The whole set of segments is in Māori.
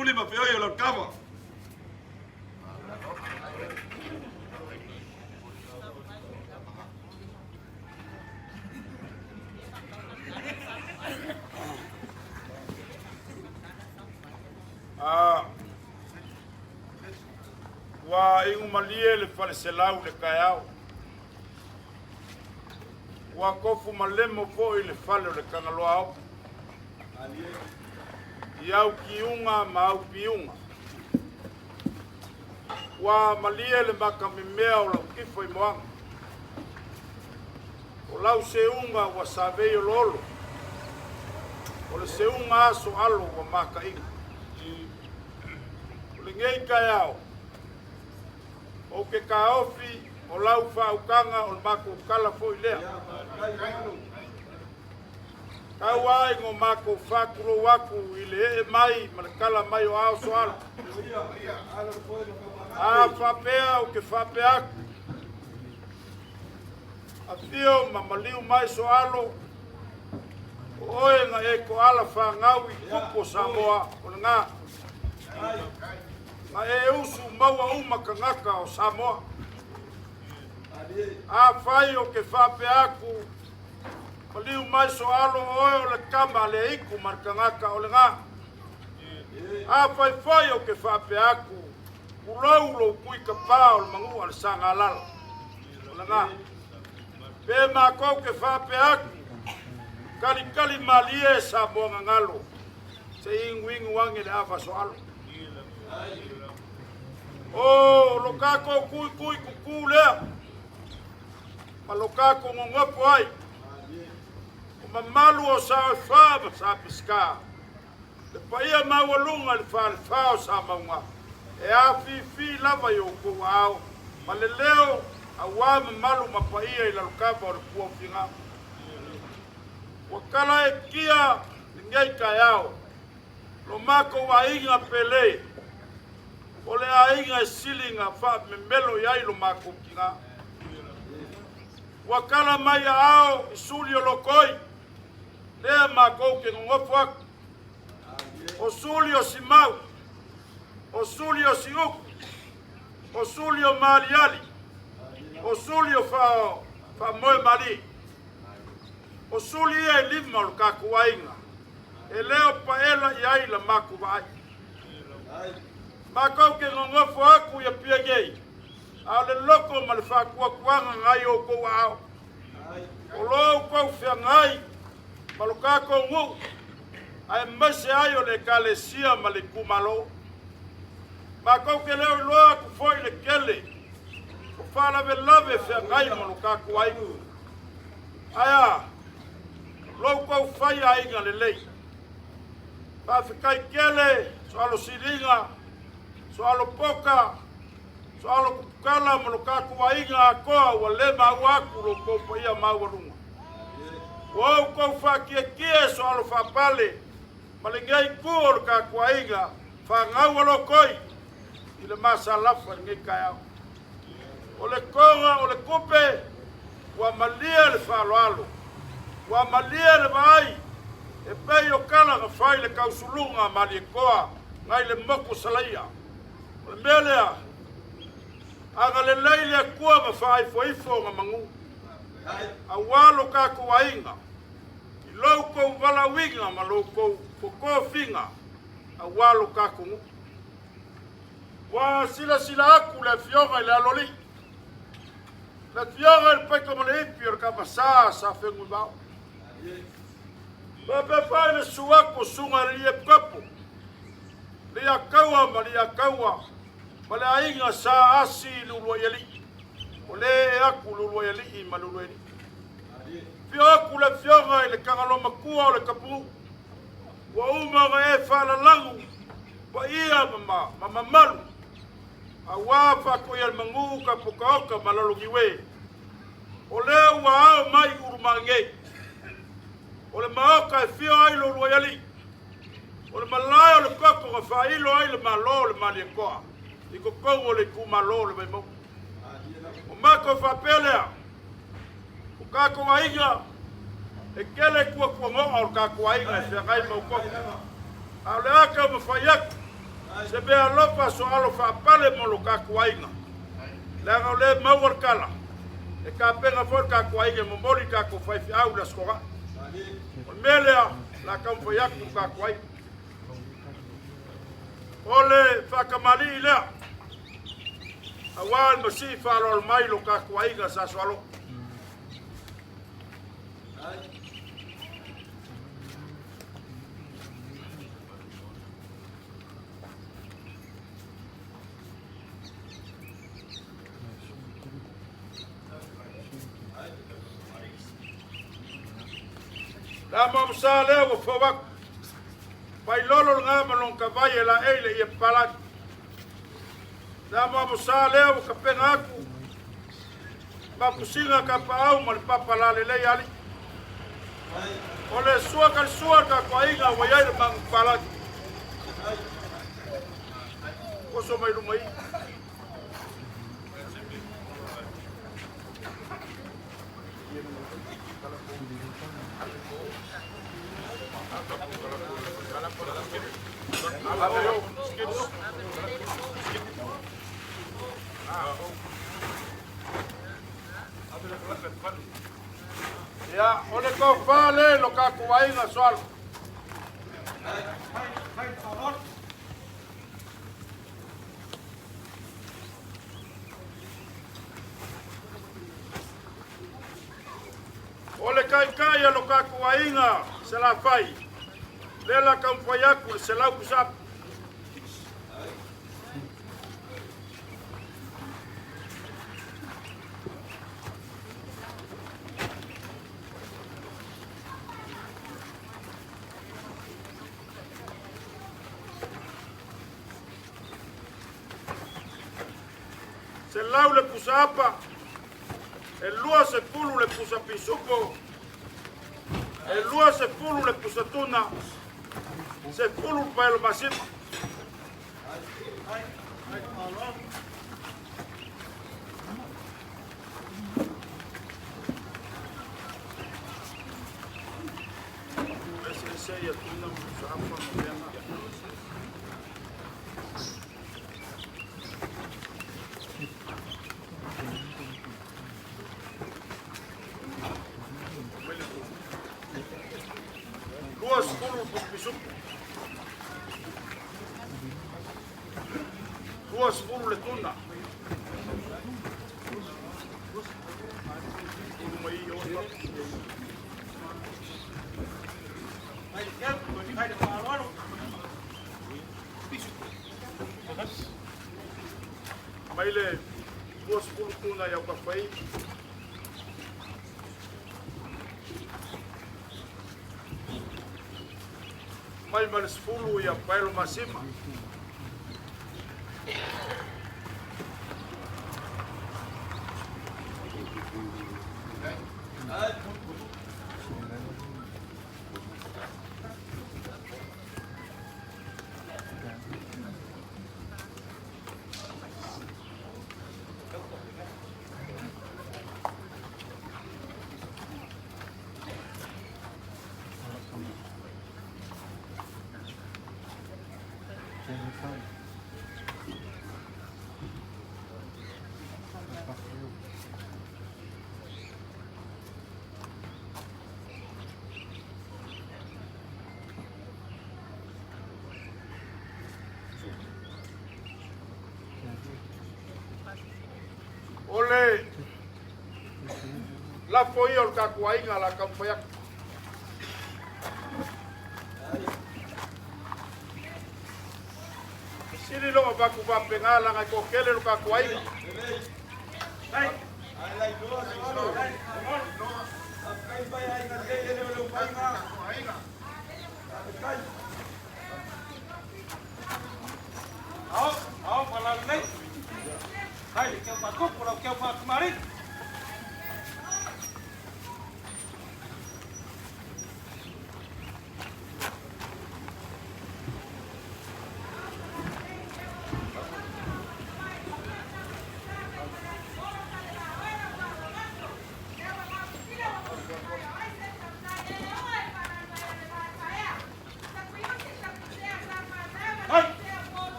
fuli ma feo yo la kava. Wa ingu malie le fale selau le kayao. Wa kofu malemo fo i le fale le kangaloao. Iau kiunga mau piunga. Wa malie le makamimea o lau kifo i moanga. O lau seunga wa saveo lolo. O le seunga aso alo wa maka inga. O le ngei kayao. O ke kaofi o lau whaukanga o le mako kala fo i lea. Kau ai ngō mako whakuro waku i le e mai ma le kala mai o ao soalo. A whapea o ke whapeaku. A whio ma maliu mai soalo. O oenga e ko ala whangaui kupo Samoa o le ngā. Ma e usu maua umaka ngaka o Samoa. A whai o ke whapeaku. Maliu mai soalo oe o le kama le iku marka ngaka o le ngā. A whai o ke whapeaku. Uloulo kui ka pā o le mangu al sanga alala. O le ngā. Pe mako ke whapeaku. Kali malie Samoa ngangalo. Se ingu wangi le awa soalo. O lokako kui kuku lea. Ma lokako ngongopo ai. O mamalu o sa whaaba sa piska. Le paia mawalunga le wha o sa maunga. E a fi lava yo kou ao. Ma le leo a wama malu ma paia i la lokapa o le pua finga. Wakala e kia ngei kai ao. Lo mako wa inga pele. O le a inga e silinga wha me melo iai lo mako kinga. Wakala mai a ao i suli o lokoi. Lea mako ke ngongofu aku. O suli o simau. O suli o siuku. O suli o maliali. O suli o wha moe mali. O suli e lima o kaku wainga. E leo paela i ai la maku vai. Mako ke ngongofu aku ia pia gei. A le loko ma le whakua kuanga ngai o kou ao. O loo kou whia ngai. Ma lo kako ngu. Ai mase ai o le kalesia ma le kumalo. Mako ke leo loa ku foi le kele. O whalave lave whia ngai ma lo kako waiku. Aya. Lou kou whai a inga le lei. Pawhikai kele. So alo siringa. So alo poka. So alo kukala ma lo kaku wa inga a koa wa le mauaku lo kopo ia mauarunga. Wau kou whakia so alo whapale. Ma le ngai kuo lo kaku wa inga. Whangau alo koi. I le masa lafa ngai kai au. O le konga o le kupe. Wa malia le whalo alo. Wa malia le vai. E pei o kala ka whai le kausulunga ma le koa. Ngai le moku salaia. O le melea. Aga le leile kua ma whai foifo nga mangu. A walo kako wa inga. I loko wala winga ma loko koko finga. A walo kako ngu. Wa sila aku le fionga i le aloli. Le fionga il peko mo le ipi or kapa sa fengu bao. Pepe pai le suako sunga rie kapu. Lia kaua ma lia kaua. Ma le ainga sa asi lulua yali. O le e aku lulua yali I ma lulua yali. Fio aku le fionga I le kangaloma kua o le kapu. Wa umaga e whala langu. Pa ia ma malu. A wafa ko ia mangu ka pukaoka malolungi we. O leo wa ao mai urumangei. O le maoka e fio ai lulua yali. O le malai o le koko ka whailo ai le malo le mali e koa. I ko kongo le kumalo le mai mo. O mako whapelea. O kako wa inga. E kele kua ngo o kako wa inga. E whiangai mau koko. A le aka ma whaiaku. Se bea lopa so alo whaapale mo lo kakuainga. Langa le mauar kala. E ka penga for kakuainga mo mori kaku whaifi au na skoga. O melea la kaumwhaiaku kakuainga. Ole whakamali lea. Awan masi whalol mai lo kakuainga sa swalo. La mamsa leo fawak. Pai lolo nga malong kavai la ele ia palat. La mamsa leo kapenga aku. Mapusinga ka paau mal papalale le ali. Ole sua ka kwainga wayai mang palat. Koso mai rumai. Ya, ole ko vale lo ka kuainga soal. Ole kai lo ka kuainga se la fai. Lela kamfayaku se la usap. Se lau le pusapa, el lua se pulu le pusapisuko, el lua se pulu le pusatuna, se pulu pa el masima. Ese ya tuna pusapa, Luas pulu pisuk. Luas pulu le tuna. Maile luas pulu tuna ya kafai. Mai malis fulu ya paelo masima. Ole la foi o kakuainga la kamfayak. Sini lo ba ku ba pengala ngai ko kele lo kakuainga. Hai. Ai lai do solo. Ai bai ai na kele lo kakuainga. Ai. Ao para nei. Hai, que pa tu por que pa mari.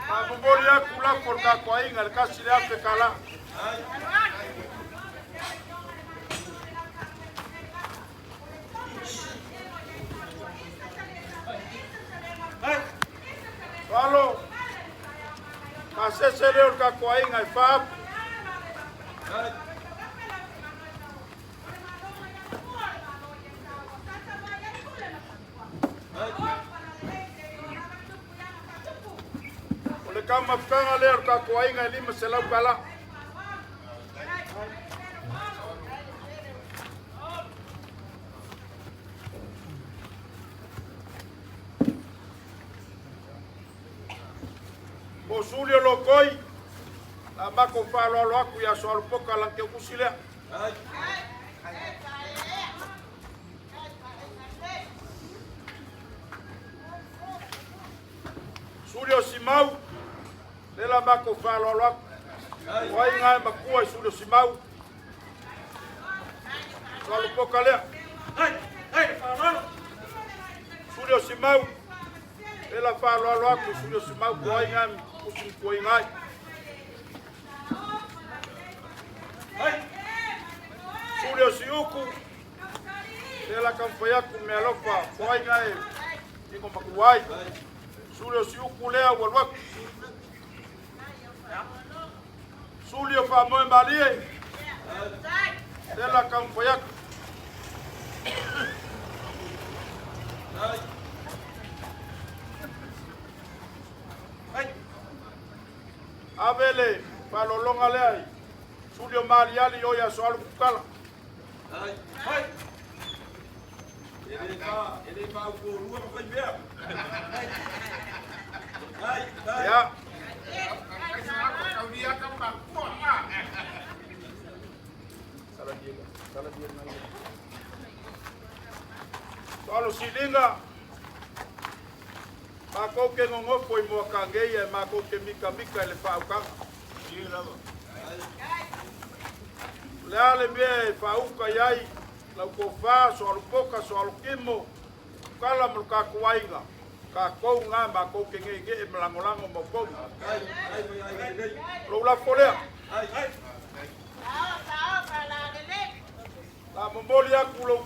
Mabubolia kula porka kwa inga le kasi le ape kala. Walo kasese le orka kwa inga ifab. Kama fkanga le orka kwa inga lima selau kala. Bosulio lokoi la mako falo lo aku ya soal poka lang ke kusile. Sulio simau lela mako falo lo aku. Wai ngai makua sulio simau. Soal poka le. Sulio simau ela falo lo aku sulio simau wai ngai kusin koi ngai. Sulio siuku ela kamfayaku mealofa wai ngai iko makuai. Sulio siuku lea walwak. Sulio fa moe malie ela kamfayaku. Avele palolonga lei Sulio Mariali yo ya soal kukala. Ele va o rua para ver. Ya. Solo silinga mako ke ngongo foi mo kangei e mako ke mika ele fa uka. Lale be fa uka yai la ko fa so al poka so al kimo kala mulka kuaiga ka ko nga mako ke ngege e mlangolango mo ko. Lo la folea. La mombolia kulo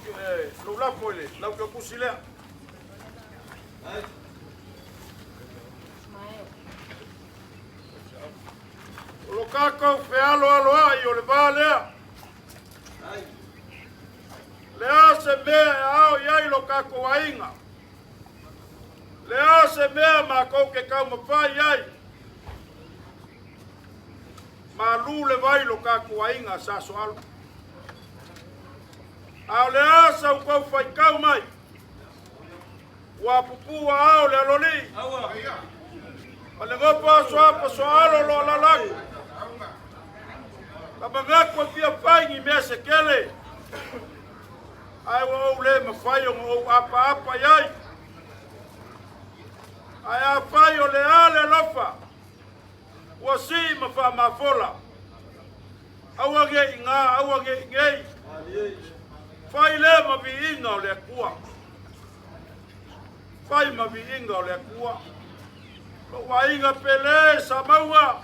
lo la fole la ko kusile. Lo kako fealo alo ai o le vale. Lea se mea ao iai lo kako wainga. Lea se mea mako ke kau mawhai ai. Ma lu le vai lo kako wainga sa soalo. Ao lea sa ukau fai kau mai. Wa pupua ao le aloli. Ma le ngopa soapa soalo lo lalaku. Kabangako pia faingi mese kele. Ai wo le mafayo o apa yai. Ai afayo le ale lofa. Wasi mafa mafola. Awage inga awage ngei. Fai le mabi inga le kua. Fai mabi inga le kua. Wa inga pele samaua.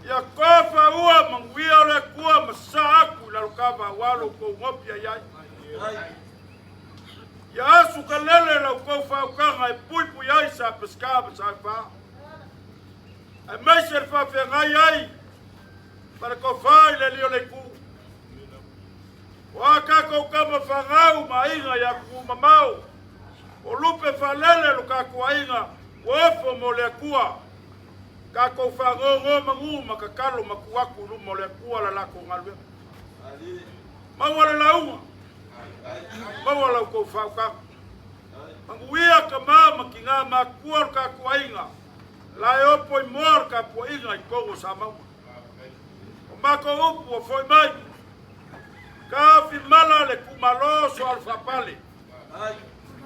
Ya kofa ua manguia le kua masaaku la lukava walo ko ngopia yai. Ya asu kalele la kofa ukanga ipuipu yai sa pescava sa fa. Ai meser fa fe ngai ai. Para kofa le lio le ku. Wa ka ko kama fangau mainga ya ku mamau. O lupe fa lele lukaku ainga wofo mo le kua. Kako fangongo mangu makakalo makuaku lu mole kua la lako ngalwe. Mawala lauma. Mawala ko fauka. Manguia kama makinga makua ka kuainga. La yopo imor ka poinga ikogo sama. Mako upu foi mai. Ka fi mala le kumalo so alfa pale.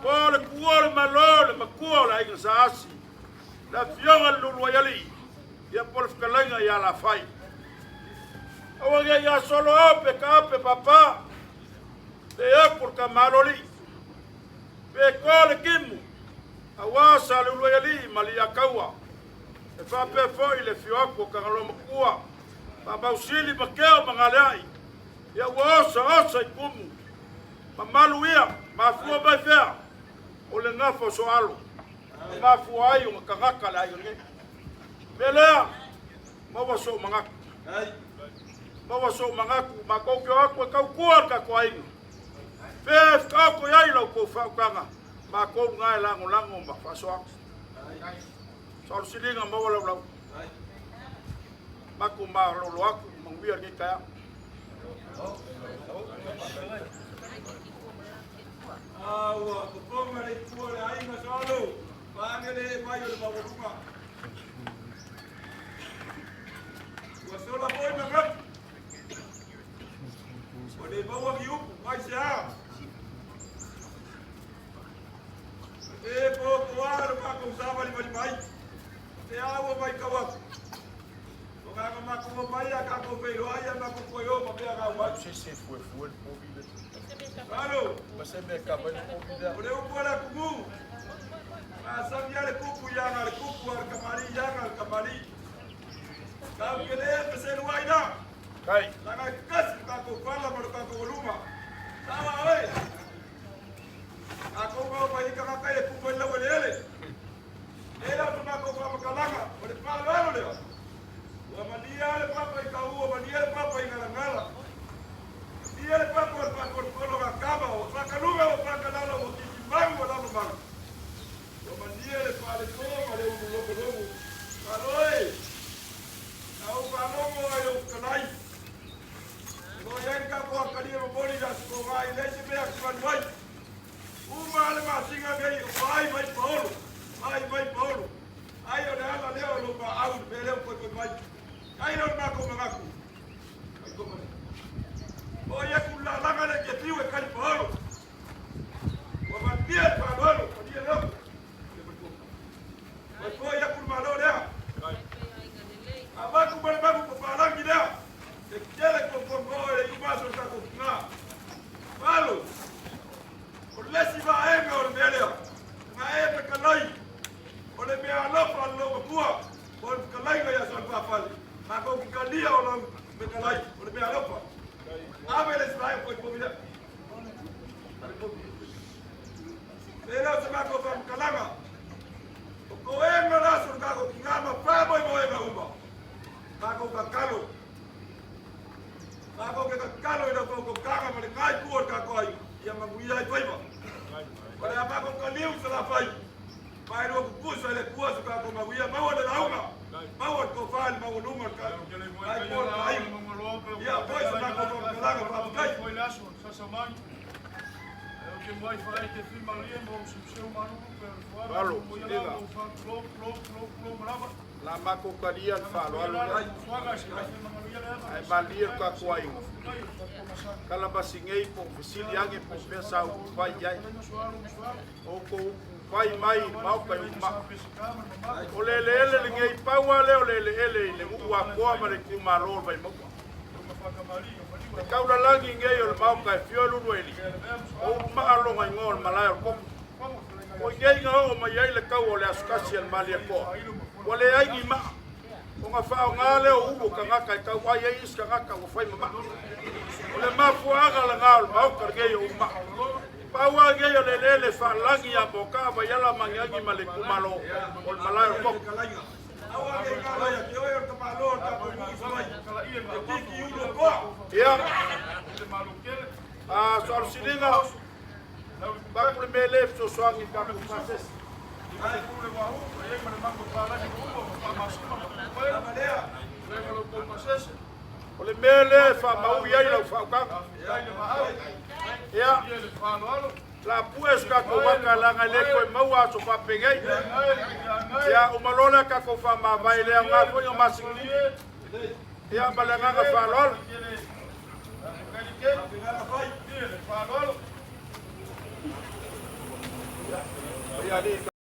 Por kuore ainga sa asi la fionga lulu yali ia polfkalenga ia la fai awa ia solo ape ka ape papa te apur ka maloli pe kole kimu awa sa lulu yali malia kaua e fa pe foi le fioako ka ngalo makua pa usili makeo mangalai ia osa ikumu mamalu ia mafua bai fea o le ngafo soalo mafua ai o kangaka la ai belea mawa so mangaku mawa so mangaku makokyo ako kaukua ka kwainga pe kako yai lo ko fa kanga mako ngai lango ma fa so so silinga mawa lo mako ma lo aku mangwia ni kaya awa kuponga le kuole ainga solo pangele mayo le mawuruma wasola boy magat ode bawa giup mai sia e po kuar pa ko saba li mai te awa mai kawa o ga ma ko mai ka ko pero ai ma ko yo pa pe ga wa se foi mobile allo você me acaba de convidar ode o bola kumu sabia le kuku yang al kuku al kamari kau kele pesen waida kai langa kas ka ko fala mar ka ko luma sawa oi ako ko pa ika ka kai kuku le wele era tu na ko pa kalanga ode pa lo le wa mania le papa ka u mania le papa ina ngala dia le papa ko lo ka kaba o pa kalunga o pa kalala o ti mango la lo mango Maniere fare come le un loco allora au palomo ayo kanai no yanka ko kali mo boli da ko vai le se be akwan vai uma le masinga gei vai paulo ayo le ala leo lo ba au pele ko vai ayo na ko magaku ai ko mane o ya kula la gale ke tiwe kali paulo o va bien paulo ko dia lo Foi ya por malo lea. Abaku bale baku ko palangi lea. Te kele ko kongoe i baso ta ko na. Malo. Por lesi va eme o melea. Na e kalai. O le mea lofa lo bua. Por kalai ga ya san pa pale. Ma ko kalia o lo me kalai. O le mea lofa. Ave le sai ko ko bila. Pero se va ko pa kalanga. Ko enga la sur ka ko ngama pa boy boy ga umba ka ko kakalo ina ko kanga mali kai ku ka ko ai ya maguia ai pai ba wala ba ko kaliu sala pai pai ro ku ku sale ku su ka ko maguia ma wala launga ma wa ko fal ma wala umar ka ai ko ai ya boy sa ka ko kanga pa kai foi lá só mano eu que vai falar que filma ali vamos se o mano Valo, liga. La mako kalia falo alo. Ai malia ka kuai. Kala basingei po fisili ange po pesa u vai ai. O ko vai mai mau kai ma. O le ngei paua le o le u a ko ma le ku malo vai mo. Kaula langi ngei o mau kai fiolu noeli. O ma alo ngai ngol malai ko. O yei nga o mai ai le kau o le asukasi al mali ko. O le ai ni ma. O nga fa o nga le o ubu ka ngaka i kau ai is ka ngaka o fai ma. O le ma fuaga la nga o mau ka gei o ma. Pa wa gei o le fa langi a boka va yala mangi ma le kumalo o le malai ko. Awa ge ngala ya ki o ka malo ka ko mu sai kala ia ki ki ulo ko ya so al silinga ba por me left so so angi ka ku fases ai ku le wa hu e me ma ko para ki ku pa ma so ko la malea le ko ko fases o le mele fa ma u ya lo fa ka ya la pues ka ko wa ka la ngale ko ma wa so fa pegei ya o malona ka ko fa ma vai le nga ko yo masingli ya balanga ka fa lol ya di